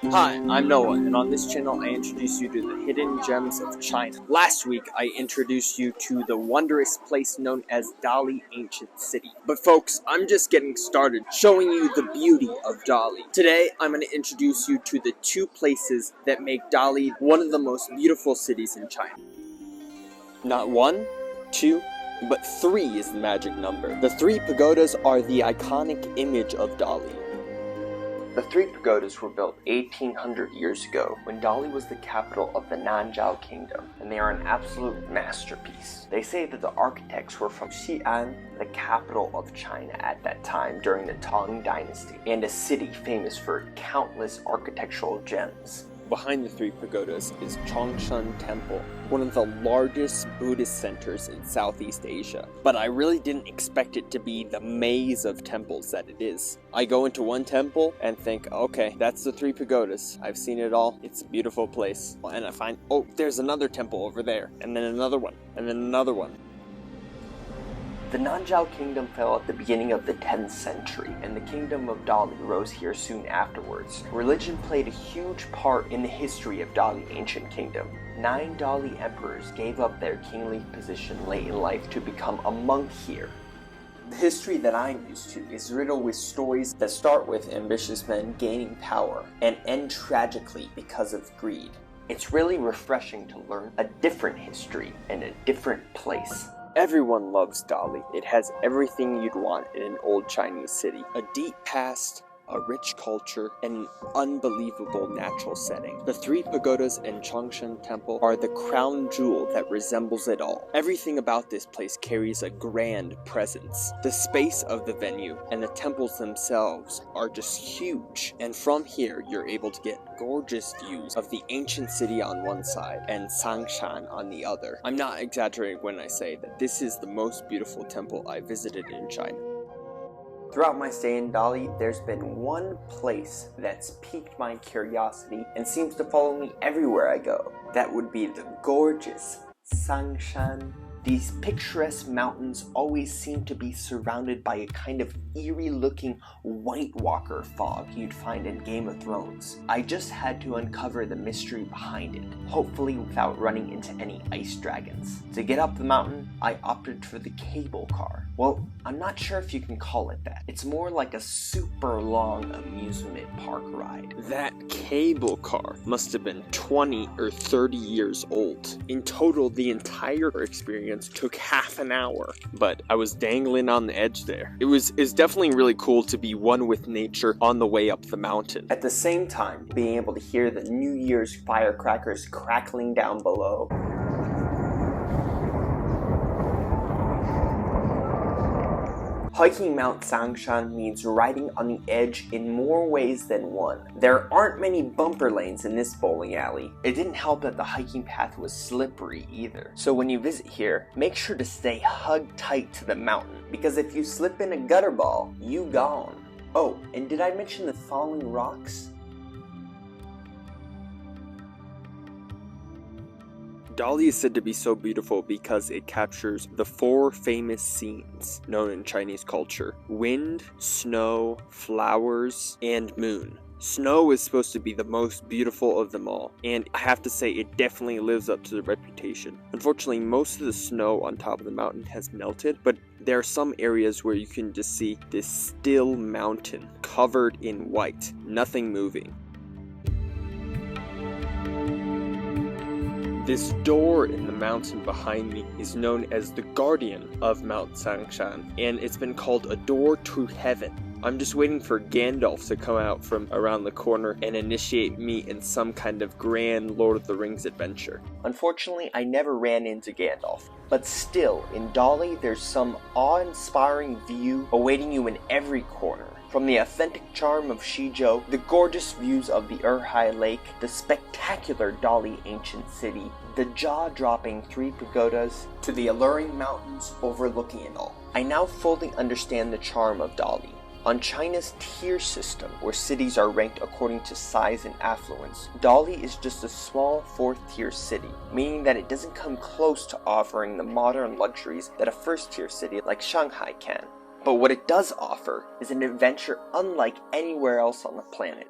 Hi, I'm Noah, and on this channel I introduce you to the hidden gems of China. Last week I introduced you to the wondrous place known as Dali Ancient City. But folks, I'm just getting started showing you the beauty of Dali. Today I'm going to introduce you to the two places that make Dali one of the most beautiful cities in China. Not one, two, but three is the magic number. The three pagodas are the iconic image of Dali. The three pagodas were built 1800 years ago when Dali was the capital of the Nanzhao Kingdom, and they are an absolute masterpiece. They say that the architects were from Xi'an, the capital of China at that time during the Tang Dynasty, and a city famous for countless architectural gems. Behind the three pagodas is Chongsheng Temple, one of the largest Buddhist centers in Southeast Asia. But I really didn't expect it to be the maze of temples that it is. I go into one temple and think, okay, that's the three pagodas. I've seen it all. It's a beautiful place. And I find, oh, there's another temple over there, and then another one, and then another one. The Nanzhao Kingdom fell at the beginning of the 10th century, and the Kingdom of Dali rose here soon afterwards. Religion played a huge part in the history of Dali Ancient Kingdom. 9 Dali emperors gave up their kingly position late in life to become a monk here. The history that I'm used to is riddled with stories that start with ambitious men gaining power and end tragically because of greed. It's really refreshing to learn a different history in a different place. Everyone loves Dali. It has everything you'd want in an old Chinese city. A deep past, a rich culture, and an unbelievable natural setting. The three pagodas and Chongsheng Temple are the crown jewel that resembles it all. Everything about this place carries a grand presence. The space of the venue and the temples themselves are just huge, and from here you're able to get gorgeous views of the ancient city on one side and Cangshan on the other. I'm not exaggerating when I say that this is the most beautiful temple I visited in China. Throughout my stay in Dali, there's been one place that's piqued my curiosity and seems to follow me everywhere I go. That would be the gorgeous Cangshan. These picturesque mountains always seem to be surrounded by a kind of eerie-looking White Walker fog you'd find in Game of Thrones. I just had to uncover the mystery behind it, hopefully without running into any ice dragons. To get up the mountain, I opted for the cable car. Well, I'm not sure if you can call it that. It's more like a super long amusement park ride. That cable car must have been 20 or 30 years old. In total, the entire experience took half an hour, but I was dangling on the edge there. It's definitely really cool to be one with nature on the way up the mountain. At the same time, being able to hear the New Year's firecrackers crackling down below. Hiking Mount Cangshan means riding on the edge in more ways than one. There aren't many bumper lanes in this bowling alley. It didn't help that the hiking path was slippery either. So when you visit here, make sure to stay hugged tight to the mountain, because if you slip in a gutter ball, you gone. Oh, and did I mention the falling rocks? Dali is said to be so beautiful because it captures the 4 famous scenes known in Chinese culture: wind, snow, flowers, and moon. Snow is supposed to be the most beautiful of them all, and I have to say it definitely lives up to the reputation. Unfortunately, most of the snow on top of the mountain has melted, but there are some areas where you can just see this still mountain covered in white, nothing moving. This door in the mountain behind me is known as the guardian of Mount Cangshan, and it's been called a door to heaven. I'm just waiting for Gandalf to come out from around the corner and initiate me in some kind of grand Lord of the Rings adventure. Unfortunately, I never ran into Gandalf. But still, in Dali, there's some awe-inspiring view awaiting you in every corner. From the authentic charm of Shizhou, the gorgeous views of the Erhai Lake, the spectacular Dali Ancient City, the jaw-dropping 3 pagodas, to the alluring mountains overlooking it all. I now fully understand the charm of Dali. On China's tier system, where cities are ranked according to size and affluence, Dali is just a small 4th-tier city, meaning that it doesn't come close to offering the modern luxuries that a 1st-tier city like Shanghai can. But what it does offer is an adventure unlike anywhere else on the planet.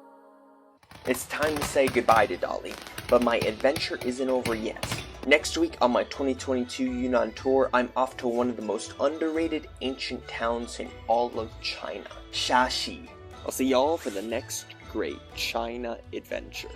It's time to say goodbye to Dali, but my adventure isn't over yet. Next week on my 2022 Yunnan tour, I'm off to one of the most underrated ancient towns in all of China, Shaxi. I'll see y'all for the next great China adventure.